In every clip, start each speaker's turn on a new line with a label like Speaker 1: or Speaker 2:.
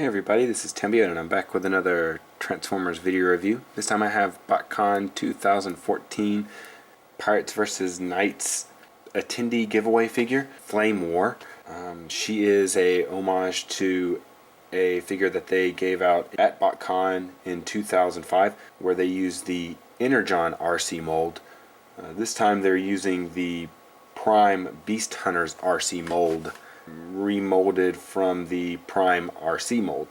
Speaker 1: Hey everybody, this is Tembio and I'm back with another Transformers video review. This time I have Botcon 2014 Pirates vs. Knights Attendee giveaway figure, Flamewar. She is a homage to a figure that they gave out at Botcon in 2005 where they used the Energon RC mold. This time they're using the Prime Beast Hunters RC mold, remolded from the Prime RC mold.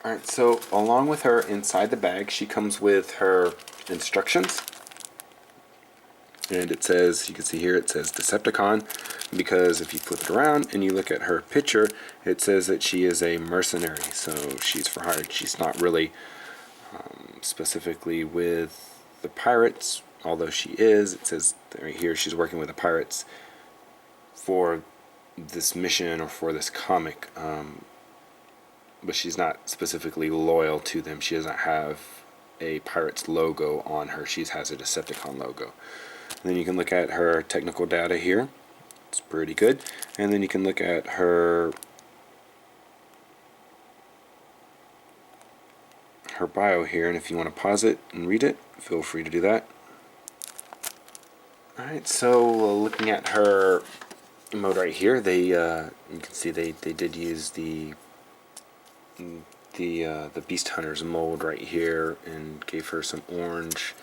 Speaker 1: Alright, so along with her inside the bag, she comes with her instructions. And it says, you can see here, it says Decepticon, because if you flip it around and you look at her picture, it says that she is a mercenary, so she's for hire. She's not really specifically with the pirates, although she is. It says right here she's working with the pirates for this mission or for this comic, but she's not specifically loyal to them. She doesn't have a pirate's logo on her. She has a Decepticon logo. And then you can look at her technical data here. It's pretty good. And then you can look at her bio here, and if you want to pause it and read it, feel free to do that. Alright, so looking at her mode right here, you can see they did use the Beast Hunters mold right here and gave her some orange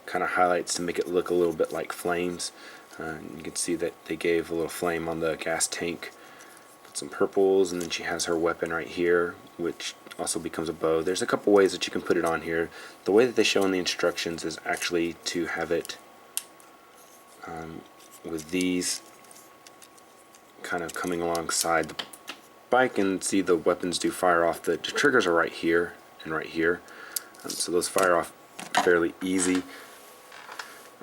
Speaker 1: kind of highlights to make it look a little bit like flames. You can see that they gave a little flame on the gas tank, put some purples, and then she has her weapon right here, which also becomes a bow. There's a couple ways that you can put it on here. The way that they show in the instructions is actually to have it with these kind of coming alongside the bike, and see the weapons do fire off. The triggers are right here and right here, so those fire off fairly easy.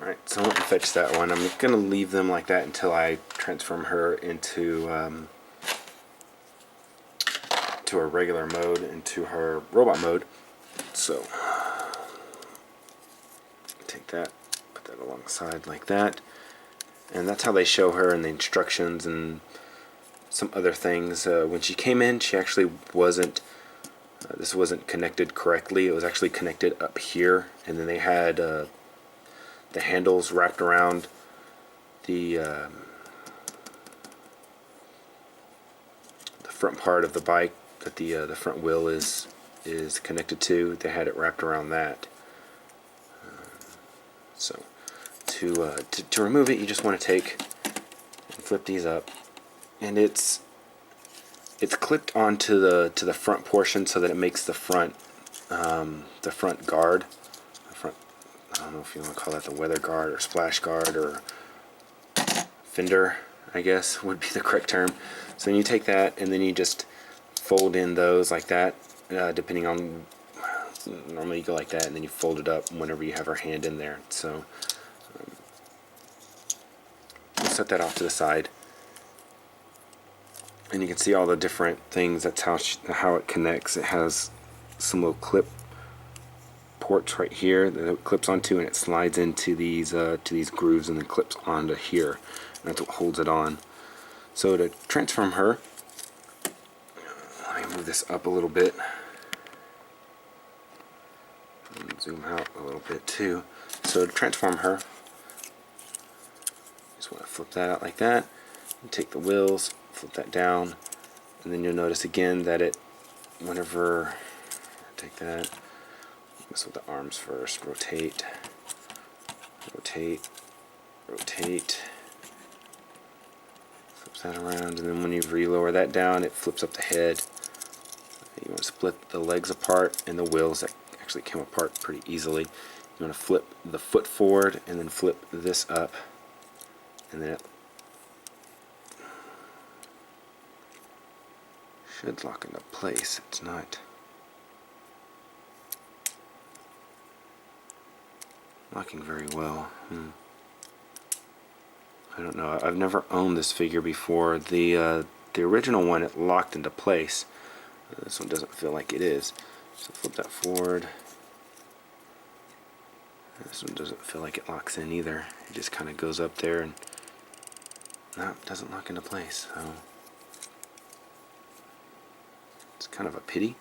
Speaker 1: Alright, so I'm going to fetch that one. I'm going to leave them like that until I transform her into to her regular mode, into her robot mode. So take that, put that alongside like that, and that's how they show her in the instructions and some other things. When she came in, she actually wasn't, this wasn't connected correctly. It was actually connected up here, and then they had the handles wrapped around the front part of the bike that the front wheel is connected to. They had it wrapped around that. So to remove it, you just want to take and flip these up, and it's clipped onto the front portion so that it makes the front guard. I don't know if you want to call that the weather guard or splash guard or fender, I guess would be the correct term. So then you take that and then you just fold in those like that, depending on, normally you go like that and then you fold it up whenever you have her hand in there. So we'll set that off to the side, and you can see all the different things. That's how it connects. It has some little clip ports right here that it clips onto, and it slides into these grooves and then clips onto here, and that's what holds it on. So to transform her, let me move this up a little bit and zoom out a little bit too. So to transform her, just want to flip that out like that, and take the wheels, flip that down, and then you'll notice again that it, whenever, take that, mess with the arms first, rotate, rotate, rotate, flips that around, and then when you re-lower that down, it flips up the head. You want to split the legs apart and the wheels that actually came apart pretty easily. You want to flip the foot forward and then flip this up, and then it should lock into place. It's not locking very well. I don't know. I've never owned this figure before. The original one, it locked into place. This one doesn't feel like it is. So flip that forward. This one doesn't feel like it locks in either. It just kind of goes up there and no, it doesn't lock into place. So it's kind kind of a pity.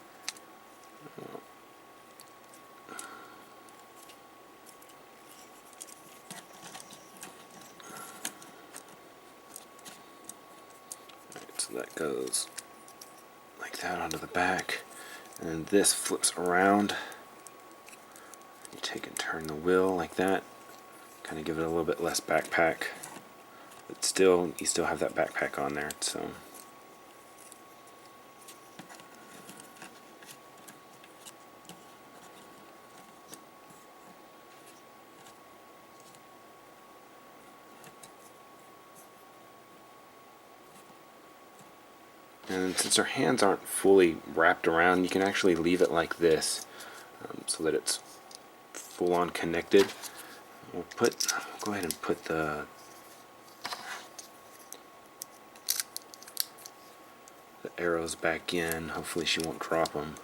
Speaker 1: Alright, so that goes like that onto the back, and this flips around. You take and turn the wheel like that, kind of give it a little bit less backpack, but still, you still have that backpack on there. So and since her hands aren't fully wrapped around, you can actually leave it like this, so that it's full on connected. We'll go ahead and put the arrows back in. Hopefully she won't drop them.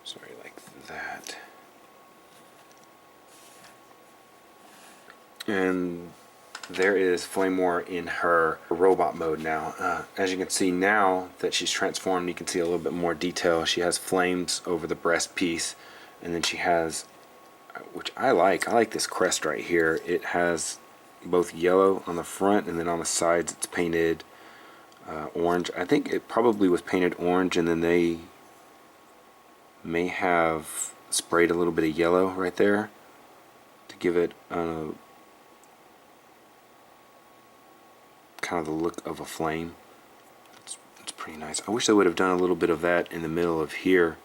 Speaker 1: Sorry, like that. And there is Flamewar in her robot mode now. As you can see now that she's transformed, you can see a little bit more detail. She has flames over the breast piece, and then she has, which I like this crest right here. It has both yellow on the front, and then on the sides it's painted orange. I think it probably was painted orange, and then they may have sprayed a little bit of yellow right there to give it kind of the look of a flame. It's pretty nice. I wish they would have done a little bit of that in the middle of here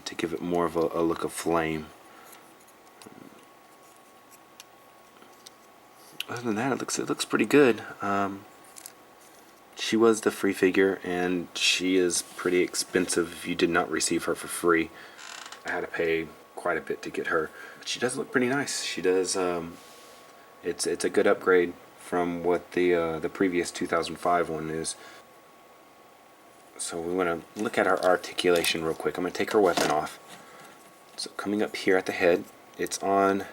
Speaker 1: to give it more of a look of flame. Other than that, it looks pretty good. She was the free figure, and she is pretty expensive if you did not receive her for free. I had to pay quite a bit to get her. But she does look pretty nice. She does. It's a good upgrade from what the previous 2005 one is. So we want to look at her articulation real quick. I'm going to take her weapon off. So coming up here at the head, it's on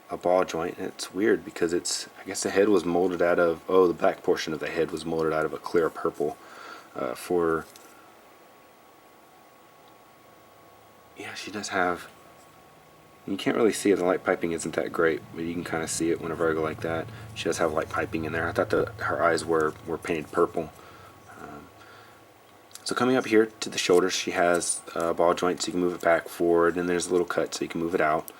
Speaker 1: a ball joint. And it's weird because I guess the head was molded out of, the back portion of the head was molded out of a clear purple yeah, she does have, you can't really see it, the light piping isn't that great, but you can kind of see it whenever I go like that. She does have light piping in there. I thought her eyes were painted purple. So coming up here to the shoulders, she has a ball joint so you can move it back, forward, and there's a little cut so you can move it out.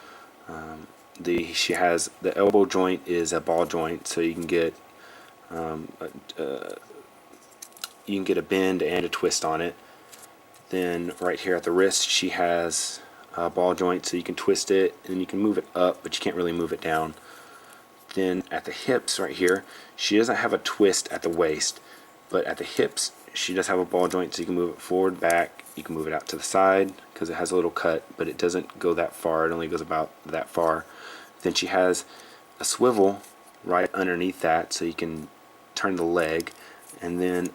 Speaker 1: She has the elbow joint is a ball joint, so you can get a bend and a twist on it. Then right here at the wrist, she has a ball joint, so you can twist it and you can move it up, but you can't really move it down. Then at the hips right here, she doesn't have a twist at the waist, but at the hips she does have a ball joint, so you can move it forward, back. You can move it out to the side because it has a little cut, but it doesn't go that far. It only goes about that far. Then she has a swivel right underneath that, so you can turn the leg. And then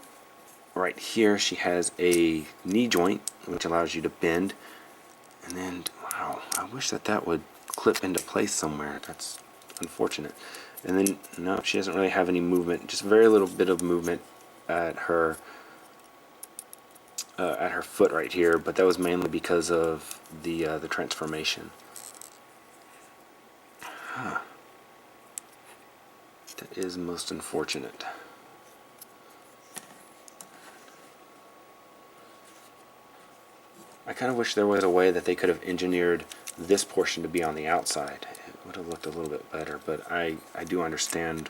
Speaker 1: right here she has a knee joint, which allows you to bend. And then, wow, I wish that would clip into place somewhere. That's unfortunate. And then, no, she doesn't really have any movement, just very little bit of movement at her foot right here, but that was mainly because of the transformation. That is most unfortunate. I kind of wish there was a way that they could have engineered this portion to be on the outside. It would have looked a little bit better, but I do understand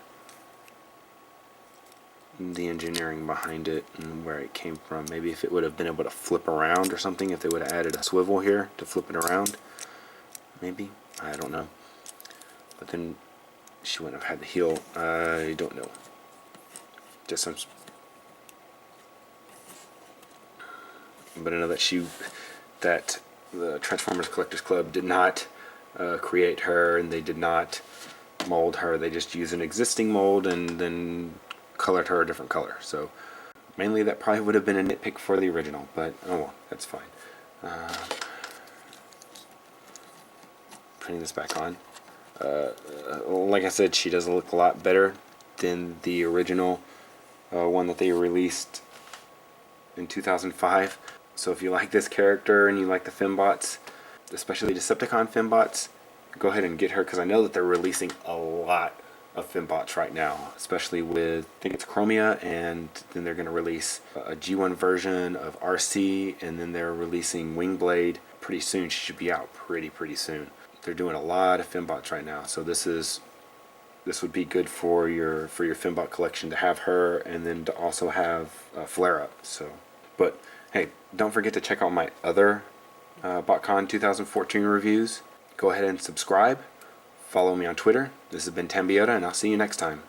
Speaker 1: the engineering behind it and where it came from. Maybe if it would have been able to flip around or something, if they would have added a swivel here to flip it around, maybe, I don't know. But then she wouldn't have had the heel. I don't know. Just some. But I know that the Transformers Collectors Club did not create her, and they did not mold her. They just used an existing mold and then colored her a different color. So mainly that probably would have been a nitpick for the original, but oh well, that's fine. Putting this back on. Like I said, she does look a lot better than the original one that they released in 2005. So if you like this character and you like the Fembots, especially Decepticon Fembots, go ahead and get her, because I know that they're releasing a lot of Fembots right now, especially with, I think it's Chromia, and then they're going to release a G1 version of RC, and then they're releasing Wingblade pretty soon. She should be out pretty soon. They're doing a lot of Fembots right now, so this would be good for your Fembot collection to have her, and then to also have Flare Up. So, but hey, don't forget to check out my other Botcon 2014 reviews. Go ahead and subscribe. Follow me on Twitter. This has been Tambiota, and I'll see you next time.